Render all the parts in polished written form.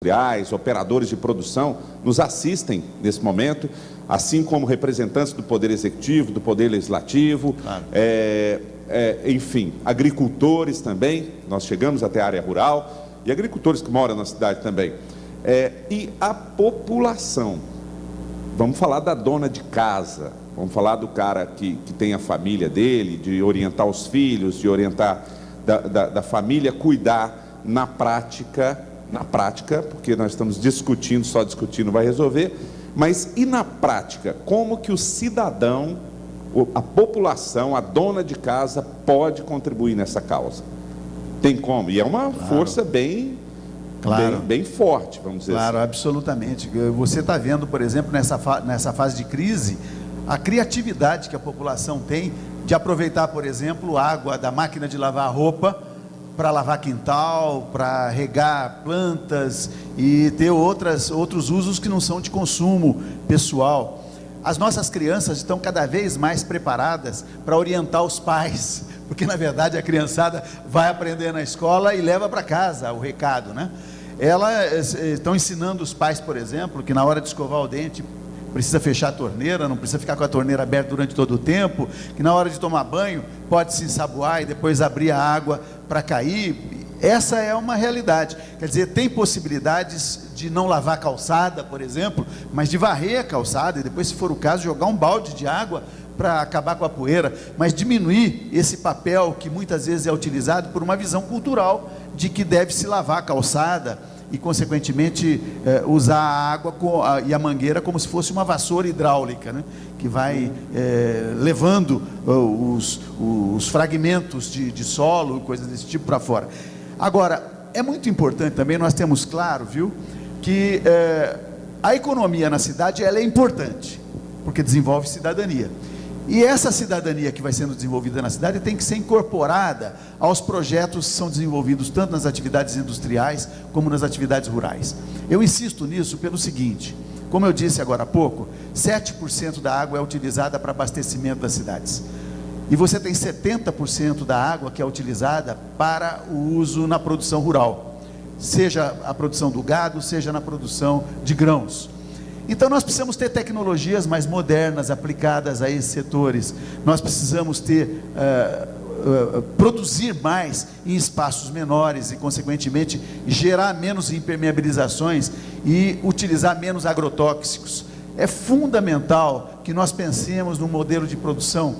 industriais, operadores de produção, nos assistem nesse momento, assim como representantes do Poder Executivo, do Poder Legislativo, claro. Enfim, agricultores também, nós chegamos até a área rural, e agricultores que moram na cidade também. E a população, vamos falar da dona de casa, vamos falar do cara que tem a família dele, de orientar os filhos, de orientar da família, cuidar na prática, porque nós estamos discutindo, só discutindo vai resolver, mas e na prática, como que o cidadão, a população, a dona de casa pode contribuir nessa causa? Tem como, e é uma força bem forte, vamos dizer assim. Claro, absolutamente. Você está vendo, por exemplo, nessa fase de crise, a criatividade que a população tem de aproveitar, por exemplo, água da máquina de lavar roupa para lavar quintal, para regar plantas e ter outros usos que não são de consumo pessoal. As nossas crianças estão cada vez mais preparadas para orientar os pais, porque na verdade a criançada vai aprender na escola e leva para casa o recado, né? Elas estão ensinando os pais, por exemplo, que na hora de escovar o dente precisa fechar a torneira, não precisa ficar com a torneira aberta durante todo o tempo, que na hora de tomar banho pode se ensaboar e depois abrir a água para cair. Essa é uma realidade. Quer dizer, tem possibilidades de não lavar a calçada, por exemplo, mas de varrer a calçada e depois, se for o caso, jogar um balde de água para acabar com a poeira, mas diminuir esse papel que muitas vezes é utilizado por uma visão cultural de que deve se lavar a calçada e, consequentemente, usar a água e a mangueira como se fosse uma vassoura hidráulica, né? Que vai levando os fragmentos de solo, coisas desse tipo para fora. Agora, é muito importante também, nós temos claro, viu, que a economia na cidade ela é importante, porque desenvolve cidadania. E essa cidadania que vai sendo desenvolvida na cidade tem que ser incorporada aos projetos que são desenvolvidos tanto nas atividades industriais como nas atividades rurais. Eu insisto nisso pelo seguinte: como eu disse agora há pouco, 7% da água é utilizada para abastecimento das cidades. E você tem 70% da água que é utilizada para o uso na produção rural, seja a produção do gado, seja na produção de grãos. Então nós precisamos ter tecnologias mais modernas aplicadas a esses setores. Nós precisamos produzir mais em espaços menores e, consequentemente, gerar menos impermeabilizações e utilizar menos agrotóxicos. É fundamental que nós pensemos num modelo de produção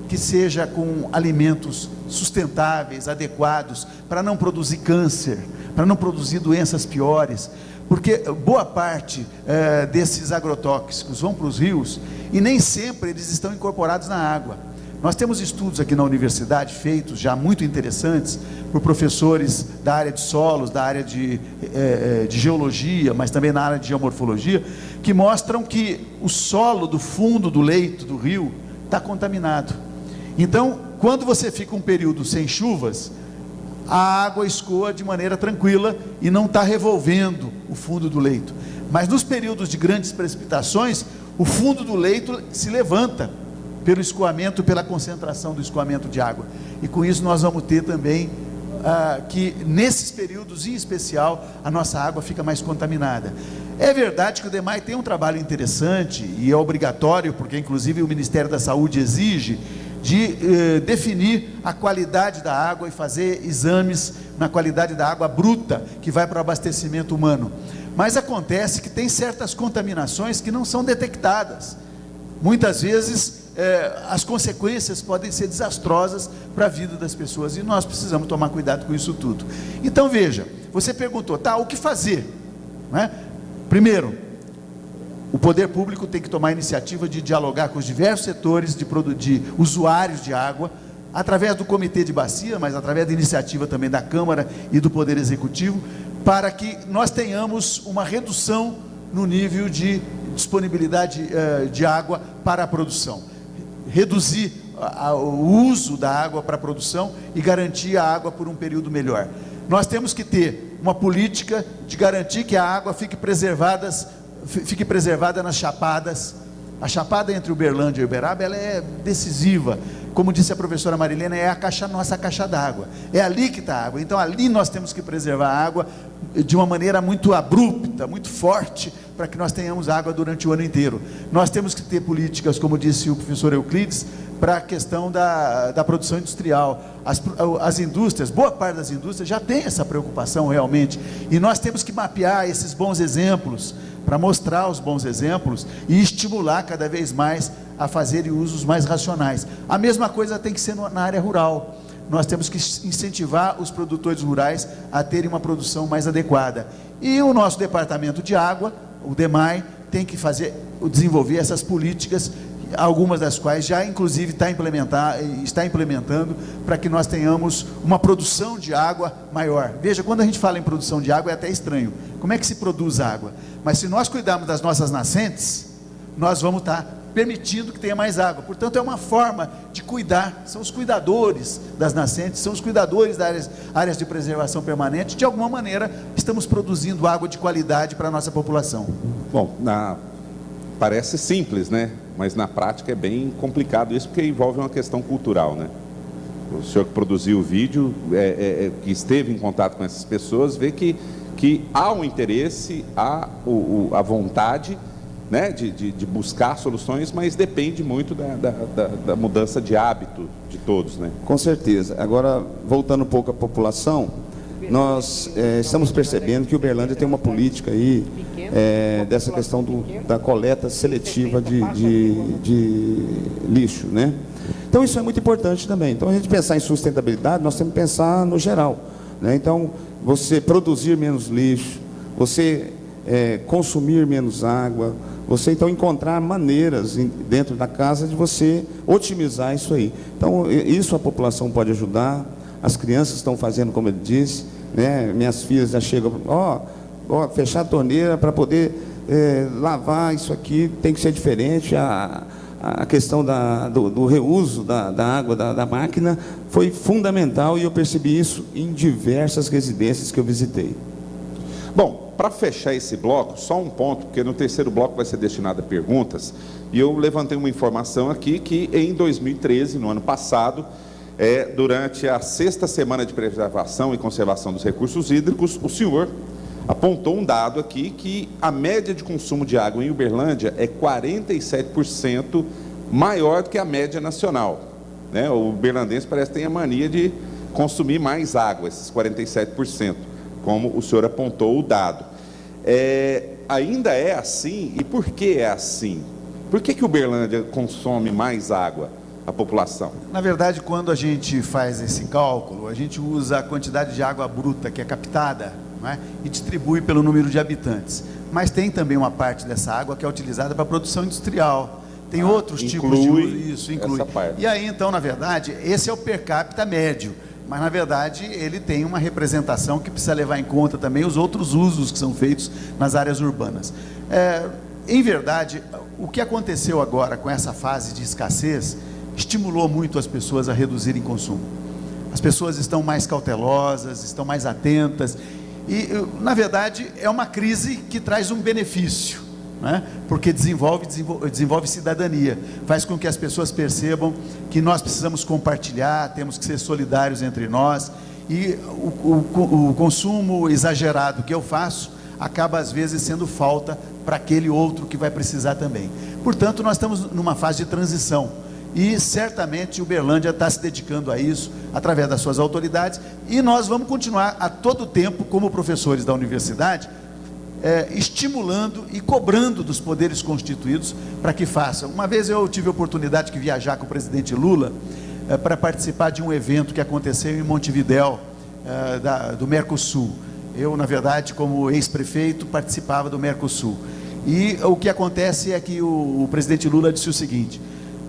que seja com alimentos sustentáveis, adequados, para não produzir câncer, para não produzir doenças piores, porque boa parte desses agrotóxicos vão para os rios e nem sempre eles estão incorporados na água. Nós temos estudos aqui na universidade feitos já muito interessantes por professores da área de solos, da área de geologia, mas também na área de geomorfologia, que mostram que o solo do fundo do leito do rio está contaminado. Então, quando você fica um período sem chuvas, a água escoa de maneira tranquila e não está revolvendo o fundo do leito. Mas nos períodos de grandes precipitações, o fundo do leito se levanta pelo escoamento, pela concentração do escoamento de água. E com isso nós vamos ter também que nesses períodos em especial a nossa água fica mais contaminada. É verdade que o DEMAI tem um trabalho interessante e é obrigatório, porque inclusive o Ministério da Saúde exige, de definir a qualidade da água e fazer exames na qualidade da água bruta que vai para o abastecimento humano. Mas acontece que tem certas contaminações que não são detectadas. Muitas vezes as consequências podem ser desastrosas para a vida das pessoas e nós precisamos tomar cuidado com isso tudo. Então veja, você perguntou, o que fazer? Né? Primeiro, o poder público tem que tomar a iniciativa de dialogar com os diversos setores de usuários de água, através do comitê de bacia, mas através da iniciativa também da Câmara e do Poder Executivo, para que nós tenhamos uma redução no nível de disponibilidade de água para a produção. Reduzir o uso da água para a produção e garantir a água por um período melhor. Nós temos que ter uma política de garantir que a água fique preservada nas chapadas. A chapada entre Uberlândia e Uberaba, ela é decisiva. Como disse a professora Marilena, é nossa caixa d'água. É ali que está a água. Então ali nós temos que preservar a água de uma maneira muito abrupta, muito forte, para que nós tenhamos água durante o ano inteiro. Nós temos que ter políticas, como disse o professor Euclides, para a questão da produção industrial. As indústrias, boa parte das indústrias já tem essa preocupação realmente, e nós temos que mapear esses bons exemplos, para mostrar os bons exemplos e estimular cada vez mais a fazerem usos mais racionais. A mesma coisa tem que ser na área rural. Nós temos que incentivar os produtores rurais a terem uma produção mais adequada. E o nosso departamento de água, o DEMAI, tem que desenvolver essas políticas, algumas das quais já inclusive está implementando, para que nós tenhamos uma produção de água maior. Veja, quando a gente fala em produção de água é até estranho. Como é que se produz água? Mas se nós cuidarmos das nossas nascentes, nós vamos estar permitindo que tenha mais água. Portanto, é uma forma de cuidar. São os cuidadores das nascentes, são os cuidadores das áreas de preservação permanente. De alguma maneira, estamos produzindo água de qualidade para a nossa população. Bom, parece simples, né? Mas na prática é bem complicado isso, porque envolve uma questão cultural, né? O senhor que produziu o vídeo, que esteve em contato com essas pessoas, vê que há um interesse, há a vontade, né, de buscar soluções, mas depende muito da mudança de hábito de todos, né? Com certeza. Agora, voltando um pouco à população, nós estamos percebendo que Uberlândia tem uma política aí, dessa questão da coleta seletiva de lixo, né? Então, isso é muito importante também. Então, a gente pensar em sustentabilidade, nós temos que pensar no geral, né? Então, você produzir menos lixo, você consumir menos água, você então encontrar maneiras dentro da casa de você otimizar isso aí. Então, isso a população pode ajudar, as crianças estão fazendo, como ele disse, né? Minhas filhas já chegam, fechar a torneira para poder lavar isso aqui, tem que ser diferente. A questão do reuso da água da máquina foi fundamental, e eu percebi isso em diversas residências que eu visitei. Bom, para fechar esse bloco, só um ponto, porque no terceiro bloco vai ser destinado a perguntas, e eu levantei uma informação aqui que em 2013, no ano passado, durante a 6ª Semana de Preservação e Conservação dos Recursos Hídricos, o senhor apontou um dado aqui que a média de consumo de água em Uberlândia é 47% maior do que a média nacional, né? O uberlandense parece que tem a mania de consumir mais água, esses 47%, como o senhor apontou o dado. Ainda é assim? E por que é assim? Por que Uberlândia consome mais água, a população? Na verdade, quando a gente faz esse cálculo, a gente usa a quantidade de água bruta que é captada, não é? E distribui pelo número de habitantes. Mas tem também uma parte dessa água que é utilizada para produção industrial. Tem outros tipos de uso. Isso inclui. Essa parte. E aí, então, na verdade, esse é o per capita médio. Mas, na verdade, ele tem uma representação que precisa levar em conta também os outros usos que são feitos nas áreas urbanas. Em verdade, o que aconteceu agora com essa fase de escassez estimulou muito as pessoas a reduzirem consumo. As pessoas estão mais cautelosas, estão mais atentas, e, na verdade, é uma crise que traz um benefício, né? Porque desenvolve cidadania, faz com que as pessoas percebam que nós precisamos compartilhar, temos que ser solidários entre nós, e o consumo exagerado que eu faço acaba às vezes sendo falta para aquele outro que vai precisar também. Portanto, nós estamos numa fase de transição, e certamente Uberlândia está se dedicando a isso, através das suas autoridades, e nós vamos continuar a todo tempo, como professores da universidade, estimulando e cobrando dos poderes constituídos para que façam. Uma vez eu tive a oportunidade de viajar com o presidente Lula para participar de um evento que aconteceu em Montevidéu, do Mercosul. Eu, na verdade, como ex-prefeito, participava do Mercosul. E o que acontece é que o presidente Lula disse o seguinte: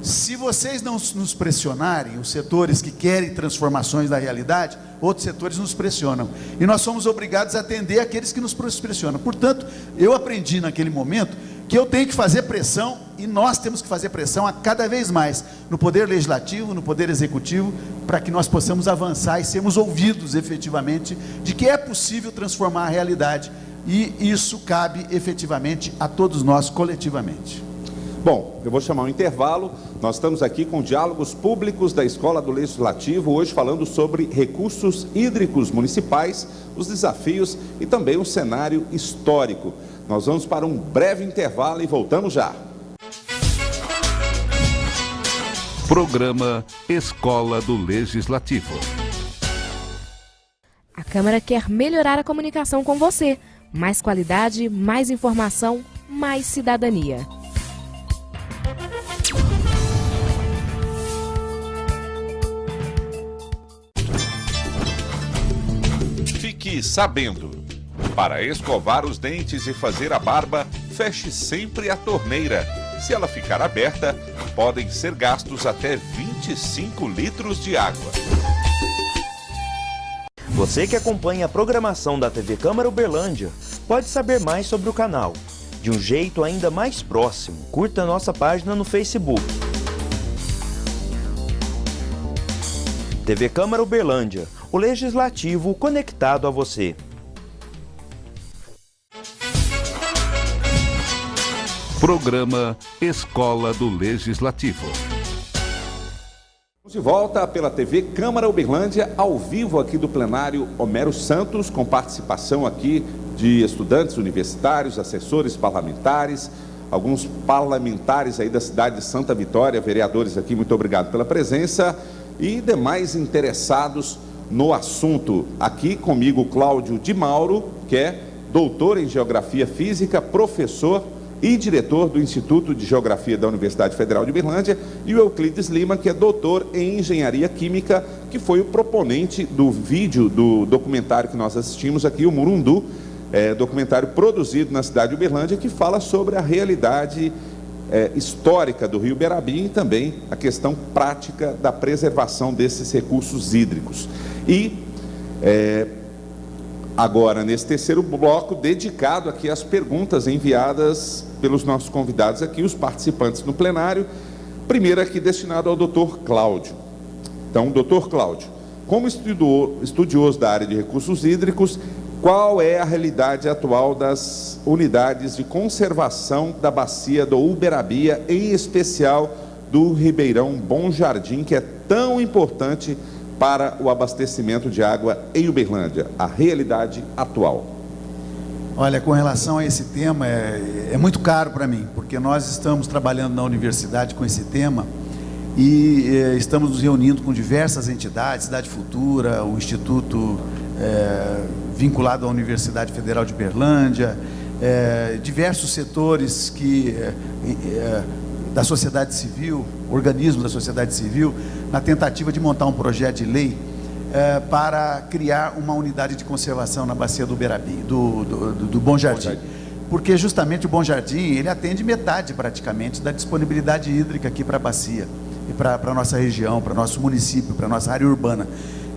se vocês não nos pressionarem, os setores que querem transformações da realidade, outros setores nos pressionam. E nós somos obrigados a atender aqueles que nos pressionam. Portanto, eu aprendi naquele momento que eu tenho que fazer pressão, e nós temos que fazer pressão a cada vez mais no Poder Legislativo, no Poder Executivo, para que nós possamos avançar e sermos ouvidos efetivamente de que é possível transformar a realidade. E isso cabe efetivamente a todos nós coletivamente. Bom, eu vou chamar um intervalo. Nós estamos aqui com diálogos públicos da Escola do Legislativo, hoje falando sobre recursos hídricos municipais, os desafios e também o cenário histórico. Nós vamos para um breve intervalo e voltamos já. Programa Escola do Legislativo. A Câmara quer melhorar a comunicação com você. Mais qualidade, mais informação, mais cidadania. Fique sabendo. Para escovar os dentes e fazer a barba, feche sempre a torneira. Se ela ficar aberta, podem ser gastos até 25 litros de água. Você que acompanha a programação da TV Câmara Uberlândia pode saber mais sobre o canal. De um jeito ainda mais próximo, curta nossa página no Facebook. TV Câmara Uberlândia, o Legislativo conectado a você. Programa Escola do Legislativo. De volta pela TV Câmara Uberlândia, ao vivo aqui do plenário Homero Santos, com participação aqui de estudantes universitários, assessores parlamentares, alguns parlamentares aí da cidade de Santa Vitória, vereadores aqui, muito obrigado pela presença, e demais interessados no assunto. Aqui comigo Cláudio Di Mauro, que é doutor em Geografia Física, professor e diretor do Instituto de Geografia da Universidade Federal de Uberlândia, e o Euclides Lima, que é doutor em Engenharia Química, que foi o proponente do vídeo, do documentário que nós assistimos aqui, o Murundu, documentário produzido na cidade de Uberlândia, que fala sobre a realidade histórica do Rio Uberaba e também a questão prática da preservação desses recursos hídricos. E agora, nesse terceiro bloco, dedicado aqui às perguntas enviadas pelos nossos convidados aqui, os participantes no plenário, primeiro aqui destinado ao doutor Cláudio. Então, doutor Cláudio, como estudioso da área de recursos hídricos, qual é a realidade atual das unidades de conservação da bacia do Uberabia, em especial do Ribeirão Bom Jardim, que é tão importante para o abastecimento de água em Uberlândia, a realidade atual? Olha, com relação a esse tema, é muito caro para mim, porque nós estamos trabalhando na universidade com esse tema e estamos nos reunindo com diversas entidades, Cidade Futura, o Instituto vinculado à Universidade Federal de Uberlândia, diversos setores da sociedade civil, organismos da sociedade civil, na tentativa de montar um projeto de lei para criar uma unidade de conservação na bacia do Uberabia, do Bom Jardim. Porque justamente o Bom Jardim, ele atende metade praticamente da disponibilidade hídrica aqui para a bacia, e para a nossa região, para o nosso município, para a nossa área urbana.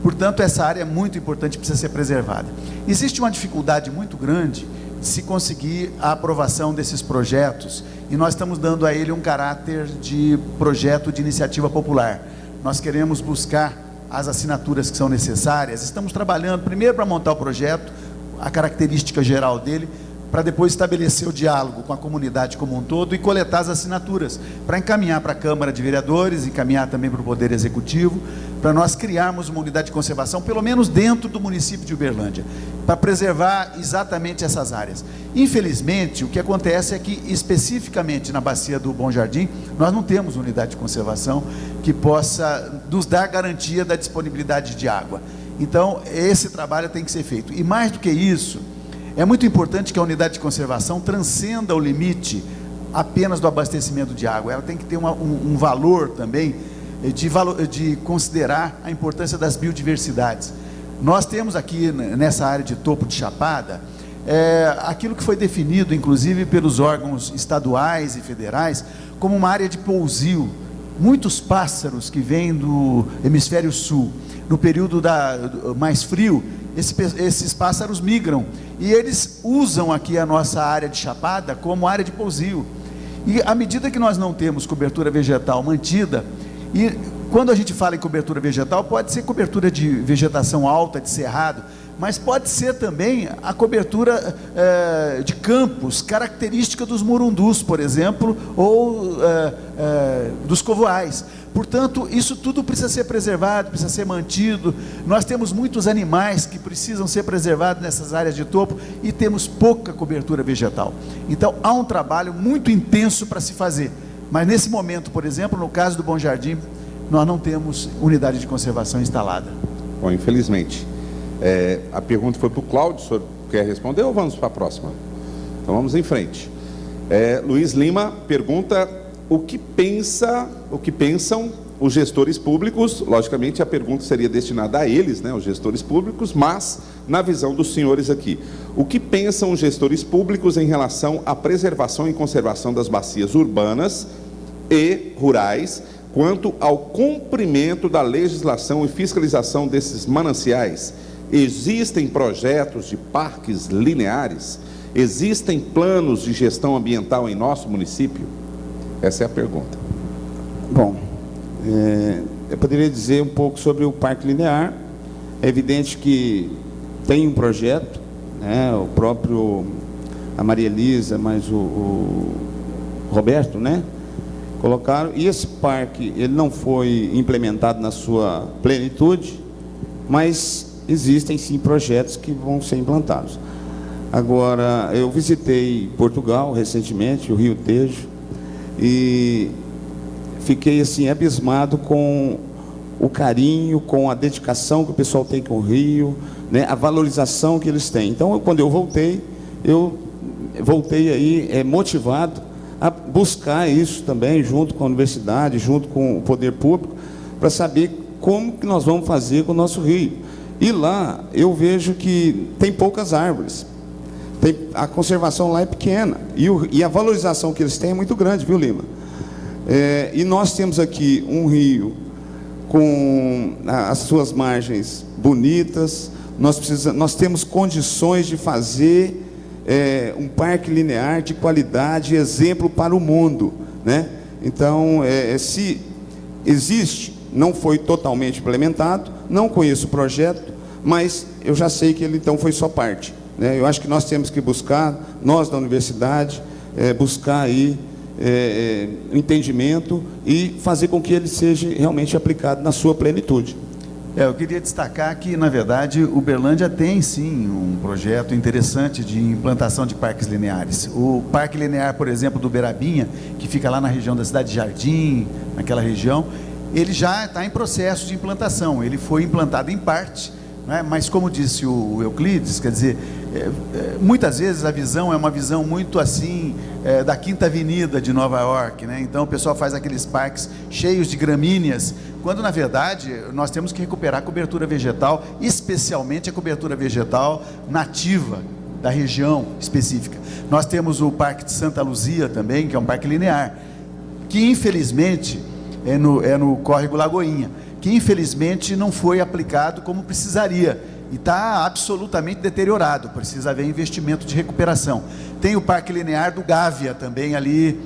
Portanto, essa área é muito importante, precisa ser preservada. Existe uma dificuldade muito grande de se conseguir a aprovação desses projetos, e nós estamos dando a ele um caráter de projeto de iniciativa popular. Nós queremos buscar as assinaturas que são necessárias, estamos trabalhando primeiro para montar o projeto, a característica geral dele, para depois estabelecer o diálogo com a comunidade como um todo e coletar as assinaturas, para encaminhar para a Câmara de Vereadores, encaminhar também para o Poder Executivo, para nós criarmos uma unidade de conservação, pelo menos dentro do município de Uberlândia, para preservar exatamente essas áreas. Infelizmente, o que acontece é que, especificamente na bacia do Bom Jardim, nós não temos unidade de conservação que possa nos dar garantia da disponibilidade de água. Então, esse trabalho tem que ser feito. E mais do que isso, é muito importante que a unidade de conservação transcenda o limite apenas do abastecimento de água. Ela tem que ter um valor também de considerar a importância das biodiversidades. Nós temos aqui nessa área de topo de chapada, aquilo que foi definido inclusive pelos órgãos estaduais e federais como uma área de pousio. Muitos pássaros que vêm do hemisfério sul, no período mais frio, esses pássaros migram e eles usam aqui a nossa área de chapada como área de pousio. E à medida que nós não temos cobertura vegetal mantida, e Quando a gente fala em cobertura vegetal, pode ser cobertura de vegetação alta, de cerrado, mas pode ser também a cobertura de campos, característica dos murundus, por exemplo, ou dos covoais. Portanto, isso tudo precisa ser preservado, precisa ser mantido. Nós temos muitos animais que precisam ser preservados nessas áreas de topo e temos pouca cobertura vegetal. Então, há um trabalho muito intenso para se fazer. Mas nesse momento, por exemplo, no caso do Bom Jardim, nós não temos unidade de conservação instalada. Bom, infelizmente. A pergunta foi para o Cláudio, o senhor quer responder ou vamos para a próxima? Então vamos em frente. Luiz Lima pergunta o que pensam os gestores públicos. Logicamente a pergunta seria destinada a eles, né, os gestores públicos, mas na visão dos senhores aqui, o que pensam os gestores públicos em relação à preservação e conservação das bacias urbanas e rurais, quanto ao cumprimento da legislação e fiscalização desses mananciais? Existem projetos de parques lineares? Existem planos de gestão ambiental em nosso município? Essa é a pergunta. Bom, eu poderia dizer um pouco sobre o Parque Linear. É evidente que tem um projeto, né, o próprio, a Maria Elisa, mas o Roberto, né, colocaram, e esse parque, ele não foi implementado na sua plenitude, mas existem sim projetos que vão ser implantados. Agora, eu visitei Portugal recentemente, o Rio Tejo, e fiquei assim abismado com o carinho, com a dedicação que o pessoal tem com o rio, né, a valorização que eles têm. Então, quando eu voltei aí motivado a buscar isso também, junto com a universidade, junto com o poder público, para saber como que nós vamos fazer com o nosso rio. E lá eu vejo que tem poucas árvores, a conservação lá é pequena, e a valorização que eles têm é muito grande, viu, Lima? E nós temos aqui um rio com as suas margens bonitas, nós temos condições de fazer um parque linear de qualidade, exemplo para o mundo, né? Então, se existe, não foi totalmente implementado, não conheço o projeto, mas eu já sei que ele então foi só parte, né? Eu acho que nós temos que buscar, nós da universidade, buscar aí entendimento e fazer com que ele seja realmente aplicado na sua plenitude. Eu queria destacar que, na verdade, Uberlândia tem sim um projeto interessante de implantação de parques lineares. O Parque Linear, por exemplo, do Berabinha, que fica lá na região da cidade de Jardim, naquela região, ele já está em processo de implantação. Ele foi implantado em parte, né? Mas como disse o Euclides, quer dizer, muitas vezes a visão é uma visão muito assim, da Quinta Avenida de Nova York, né? Então o pessoal faz aqueles parques cheios de gramíneas, quando na verdade nós temos que recuperar a cobertura vegetal, especialmente a cobertura vegetal nativa da região específica. Nós temos o Parque de Santa Luzia também, que é um parque linear, que infelizmente é no Córrego Lagoinha, que infelizmente não foi aplicado como precisaria, e está absolutamente deteriorado, precisa haver investimento de recuperação. Tem o Parque Linear do Gávea também ali,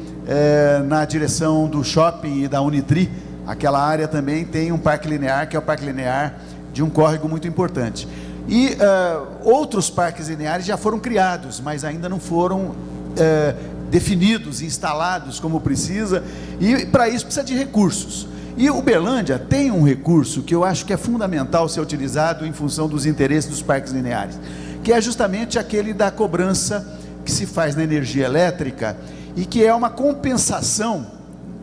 na direção do shopping e da Unitri, aquela área também tem um parque linear, que é o parque linear de um córrego muito importante. E outros parques lineares já foram criados, mas ainda não foram definidos, instalados como precisa, e para isso precisa de recursos. E Uberlândia tem um recurso que eu acho que é fundamental ser utilizado em função dos interesses dos parques lineares, que é justamente aquele da cobrança que se faz na energia elétrica, e que é uma compensação.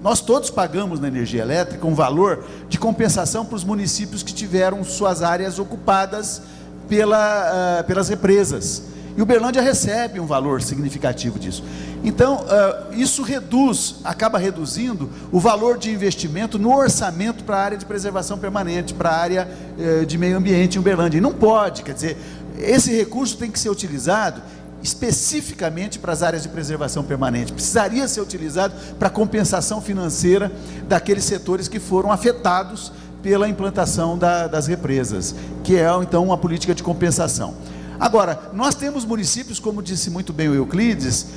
Nós todos pagamos na energia elétrica um valor de compensação para os municípios que tiveram suas áreas ocupadas pelas represas. E Uberlândia recebe um valor significativo disso. Então, isso acaba reduzindo o valor de investimento no orçamento para a área de preservação permanente, para a área de meio ambiente em Uberlândia. E não pode, quer dizer, esse recurso tem que ser utilizado especificamente para as áreas de preservação permanente. Precisaria ser utilizado para compensação financeira daqueles setores que foram afetados pela implantação das represas, que é então uma política de compensação. Agora, nós temos municípios, como disse muito bem o Euclides,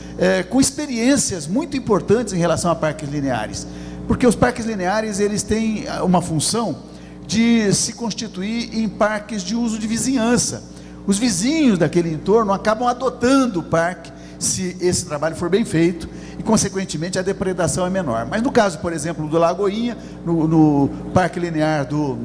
com experiências muito importantes em relação a parques lineares. Porque os parques lineares, eles têm uma função de se constituir em parques de uso de vizinhança. Os vizinhos daquele entorno acabam adotando o parque, se esse trabalho for bem feito, e consequentemente a depredação é menor. Mas no caso, por exemplo, do Lagoinha, no parque linear do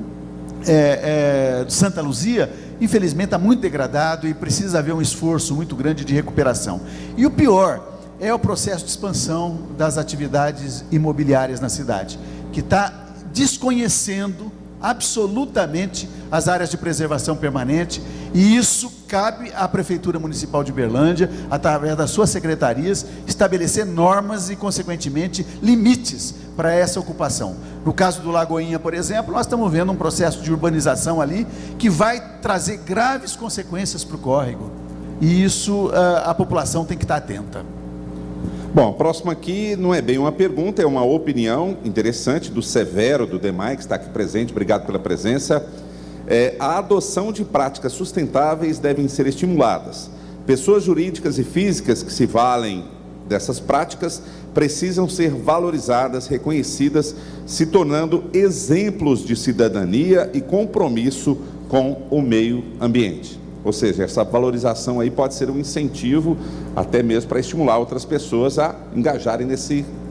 Santa Luzia, infelizmente está muito degradado e precisa haver um esforço muito grande de recuperação. E o pior é o processo de expansão das atividades imobiliárias na cidade, que está desconhecendo absolutamente as áreas de preservação permanente, e isso cabe à Prefeitura Municipal de Uberlândia, através das suas secretarias, estabelecer normas e, consequentemente, limites para essa ocupação. No caso do Lagoinha, por exemplo, nós estamos vendo um processo de urbanização ali, que vai trazer graves consequências para o córrego, e isso a população tem que estar atenta. Bom, a próxima aqui não é bem uma pergunta, é uma opinião interessante do Severo, do DEMAI, que está aqui presente, obrigado pela presença. A adoção de práticas sustentáveis devem ser estimuladas. Pessoas jurídicas e físicas que se valem dessas práticas precisam ser valorizadas, reconhecidas, se tornando exemplos de cidadania e compromisso com o meio ambiente. Ou seja, essa valorização aí pode ser um incentivo até mesmo para estimular outras pessoas a engajarem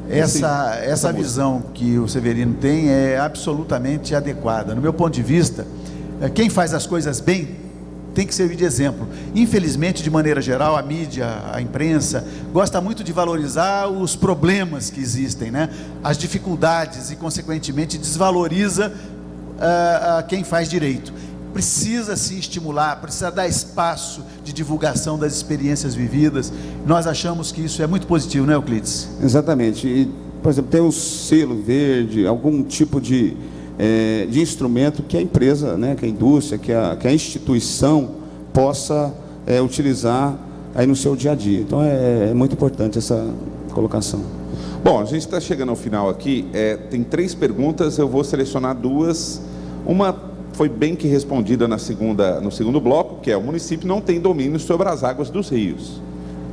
Essa visão que o Severino tem é absolutamente adequada. No meu ponto de vista, quem faz as coisas bem tem que servir de exemplo. Infelizmente, de maneira geral, a mídia, a imprensa, gosta muito de valorizar os problemas que existem, né? As dificuldades, e consequentemente desvaloriza quem faz direito. Precisa se estimular, precisa dar espaço de divulgação das experiências vividas. Nós achamos que isso é muito positivo, não é, Euclides? Exatamente. E, por exemplo, tem o selo verde, algum tipo de instrumento que a empresa, né, que a indústria, que a instituição possa utilizar aí no seu dia a dia. Então é muito importante essa colocação. Bom, a gente está chegando ao final aqui, tem 3 perguntas, eu vou selecionar 2. Uma foi bem que respondida no segundo bloco, que é: o município não tem domínio sobre as águas dos rios,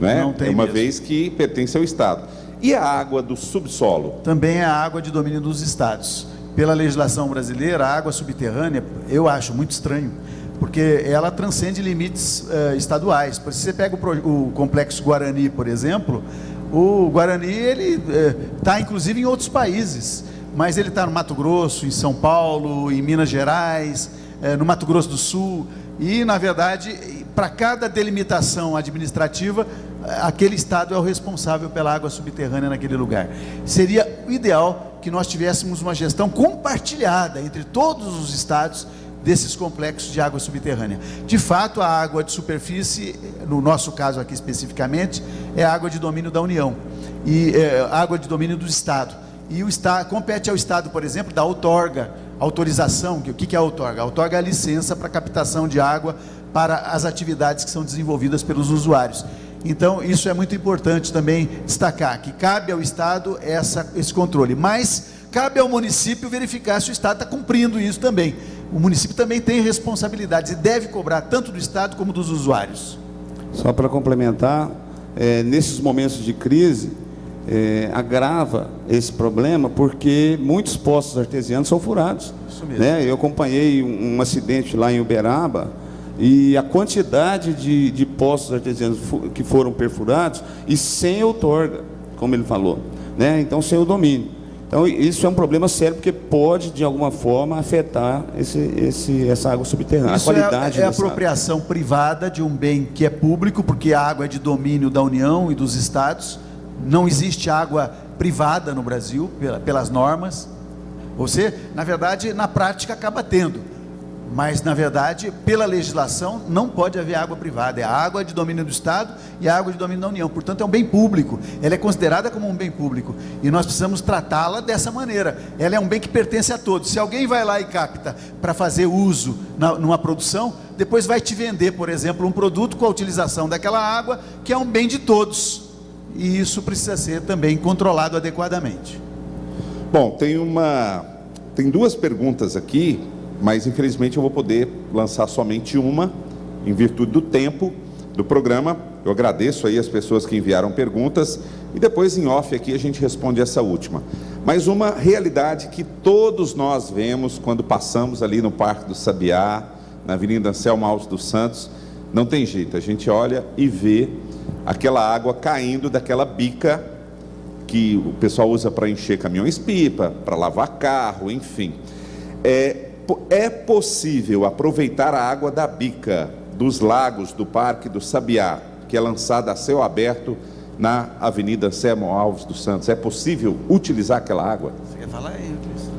né? Não tem uma mesmo. vez que pertence ao Estado. E a água do subsolo? Também é a água de domínio dos estados. Pela legislação brasileira, a água subterrânea, eu acho muito estranho, porque ela transcende limites estaduais. Se você pega o Complexo Guarani, por exemplo, o Guarani ele está inclusive em outros países, mas ele está no Mato Grosso, em São Paulo, em Minas Gerais, no Mato Grosso do Sul, e na verdade, para cada delimitação administrativa, aquele estado é o responsável pela água subterrânea naquele lugar. Seria o ideal que nós tivéssemos uma gestão compartilhada entre todos os estados desses complexos de água subterrânea. De fato, a água de superfície, no nosso caso aqui especificamente, é a água de domínio da União, e água de domínio do Estado. E o Estado compete ao Estado, por exemplo, da outorga, autorização. O que é a outorga? A outorga é a licença para captação de água para as atividades que são desenvolvidas pelos usuários. Então, isso é muito importante também destacar, que cabe ao Estado esse controle, mas cabe ao município verificar se o Estado está cumprindo isso também. O município também tem responsabilidades e deve cobrar tanto do Estado como dos usuários. Só para complementar, nesses momentos de crise, agrava esse problema, porque muitos poços artesianos são furados. Isso mesmo. Né? Eu acompanhei um acidente lá em Uberaba, e a quantidade de poços artesianos que foram perfurados e sem outorga, como ele falou, né? Então sem o domínio. Então isso é um problema sério, porque pode de alguma forma afetar essa água subterrânea. Isso a qualidade é apropriação privada de um bem que é público, porque a água é de domínio da União e dos estados. Não existe água privada no Brasil, pelas normas. Você, na verdade, na prática acaba tendo, mas na verdade, pela legislação, não pode haver água privada. É a água de domínio do Estado e a água de domínio da União. Portanto, é um bem público. Ela é considerada como um bem público, e nós precisamos tratá-la dessa maneira. Ela é um bem que pertence a todos. Se alguém vai lá e capta para fazer uso numa produção, depois vai te vender, por exemplo, um produto com a utilização daquela água, que é um bem de todos, e isso precisa ser também controlado adequadamente. Bom, tem 2 perguntas aqui, mas infelizmente eu vou poder lançar somente uma, em virtude do tempo do programa. Eu agradeço aí as pessoas que enviaram perguntas e depois em off aqui a gente responde essa última. Mas uma realidade que todos nós vemos quando passamos ali no Parque do Sabiá, na Avenida Anselmo Alves dos Santos, não tem jeito, a gente olha e vê aquela água caindo daquela bica que o pessoal usa para encher caminhões-pipa, para lavar carro, enfim. É possível aproveitar a água da bica dos lagos do Parque do Sabiá, que é lançada a céu aberto na Avenida Anselmo Alves dos Santos. É possível utilizar aquela água? Você quer falar aí, Cristo?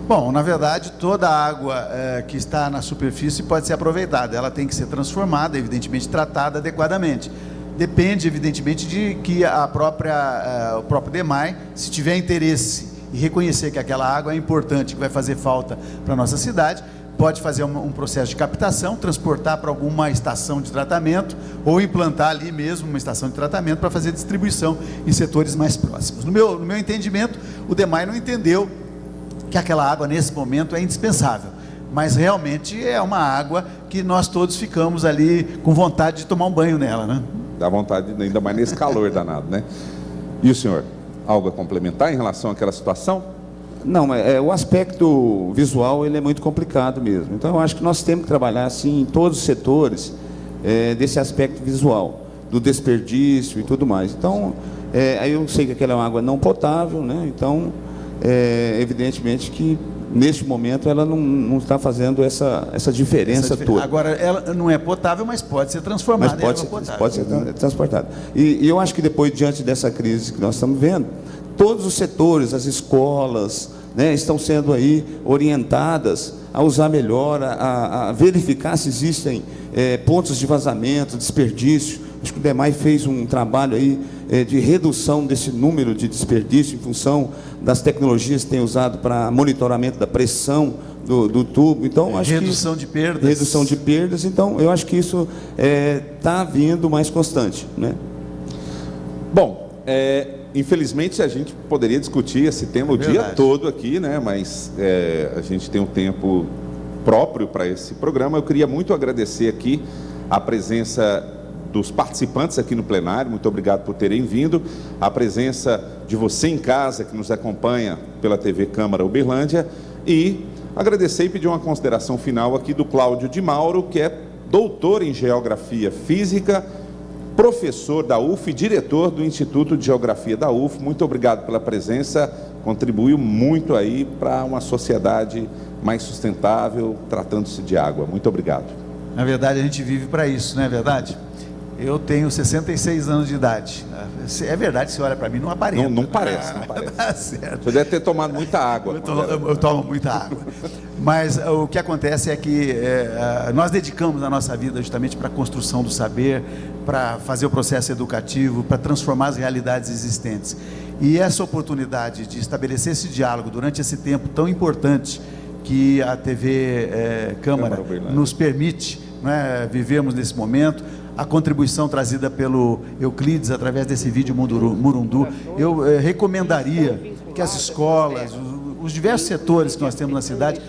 Bom, na verdade, toda a água que está na superfície pode ser aproveitada. Ela tem que ser transformada, evidentemente, tratada adequadamente. Depende, evidentemente, de que o próprio DEMAI, se tiver interesse e reconhecer que aquela água é importante, que vai fazer falta para a nossa cidade, pode fazer um processo de captação, transportar para alguma estação de tratamento ou implantar ali mesmo uma estação de tratamento para fazer distribuição em setores mais próximos. No meu entendimento, o DEMAI não entendeu que aquela água nesse momento é indispensável, mas realmente é uma água que nós todos ficamos ali com vontade de tomar um banho nela, né? Dá vontade, ainda mais nesse calor danado, né? E o senhor, algo a complementar em relação àquela situação? Não, o aspecto visual ele é muito complicado mesmo. Então eu acho que nós temos que trabalhar assim em todos os setores desse aspecto visual, do desperdício e tudo mais. Então, aí eu sei que aquela é uma água não potável, né? Então, evidentemente que neste momento ela não está fazendo essa diferença toda. Agora, ela não é potável, mas pode ser transformada em água potável. Pode ser transportada. E eu acho que depois, diante dessa crise que nós estamos vendo, todos os setores, as escolas, né, estão sendo aí orientadas a usar melhor, a verificar se existem pontos de vazamento, desperdício. Acho que o DEMAI fez um trabalho aí de redução desse número de desperdício em função das tecnologias que tem usado para monitoramento da pressão do tubo. Então, acho redução de perdas. Redução de perdas. Então, eu acho que isso está vindo mais constante, né? Bom, infelizmente a gente poderia discutir esse tema o dia todo aqui, né? Mas a gente tem um tempo próprio para esse programa. Eu queria muito agradecer aqui a presença dos participantes aqui no plenário, muito obrigado por terem vindo, a presença de você em casa que nos acompanha pela TV Câmara Uberlândia, e agradecer e pedir uma consideração final aqui do Cláudio de Mauro, que é doutor em Geografia Física, professor da UF e diretor do Instituto de Geografia da UF. Muito obrigado pela presença, contribuiu muito aí para uma sociedade mais sustentável, tratando-se de água. Muito obrigado. Na verdade, a gente vive para isso, não é verdade? Eu tenho 66 anos de idade. É verdade, você olha para mim, não aparenta. Não parece, não parece. Tá certo. Você deve ter tomado muita água. Eu tomo muita água. Mas o que acontece é que nós dedicamos a nossa vida justamente para a construção do saber, para fazer o processo educativo, para transformar as realidades existentes. E essa oportunidade de estabelecer esse diálogo durante esse tempo tão importante que a TV Câmara nos permite, né, vivermos nesse momento, a contribuição trazida pelo Euclides através desse vídeo Murundu, eu recomendaria que as escolas, os diversos setores que nós temos na cidade,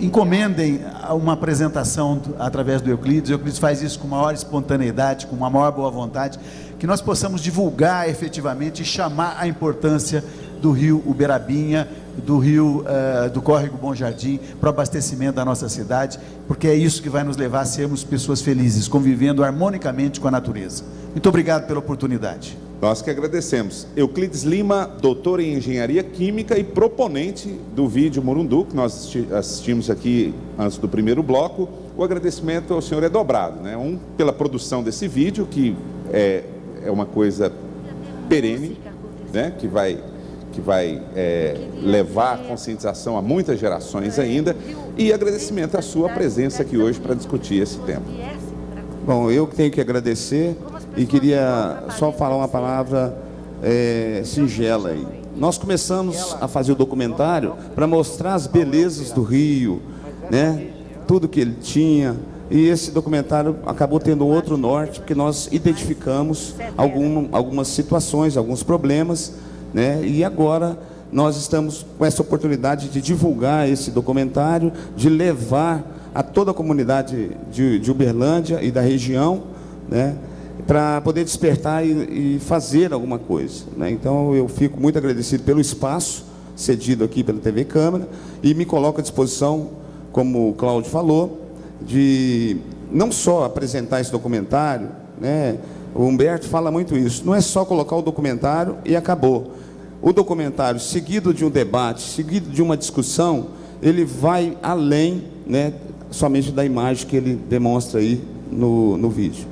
encomendem uma apresentação através do Euclides. O Euclides faz isso com maior espontaneidade, com uma maior boa vontade, que nós possamos divulgar efetivamente e chamar a importância do rio Uberabinha, do rio, do córrego Bom Jardim, para o abastecimento da nossa cidade, porque é isso que vai nos levar a sermos pessoas felizes, convivendo harmonicamente com a natureza. Muito obrigado pela oportunidade. Nós que agradecemos. Euclides Lima, doutor em Engenharia Química e proponente do vídeo Murundu, que nós assistimos aqui antes do primeiro bloco. O agradecimento ao senhor é dobrado, né? Pela produção desse vídeo, que é uma coisa perene, né? Que vai levar a conscientização a muitas gerações ainda, e agradecimento à sua presença aqui hoje para discutir esse tema. Bom, eu que tenho que agradecer e queria só falar uma palavra singela aí. Nós começamos a fazer o documentário para mostrar as belezas do rio, né? Tudo que ele tinha, e esse documentário acabou tendo outro norte, porque nós identificamos algumas situações, alguns problemas, né? E agora nós estamos com essa oportunidade de divulgar esse documentário, de levar a toda a comunidade de Uberlândia e da região, né? para poder despertar e fazer alguma coisa, né? Então eu fico muito agradecido pelo espaço cedido aqui pela TV Câmara e me coloco à disposição, como o Cláudio falou, de não só apresentar esse documentário, né? O Humberto fala muito isso, não é só colocar o documentário e acabou. O documentário, seguido de um debate, seguido de uma discussão, ele vai além, né, somente da imagem que ele demonstra aí no vídeo.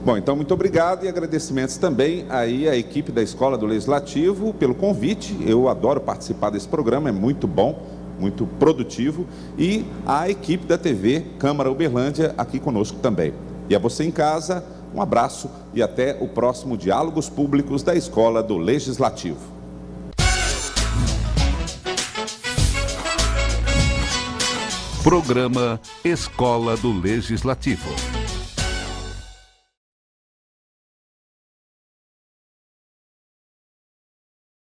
Bom, então muito obrigado e agradecimentos também aí à equipe da Escola do Legislativo pelo convite. Eu adoro participar desse programa, é muito bom, muito produtivo. E à equipe da TV Câmara Uberlândia aqui conosco também. E a você em casa, um abraço e até o próximo Diálogos Públicos da Escola do Legislativo. Programa Escola do Legislativo.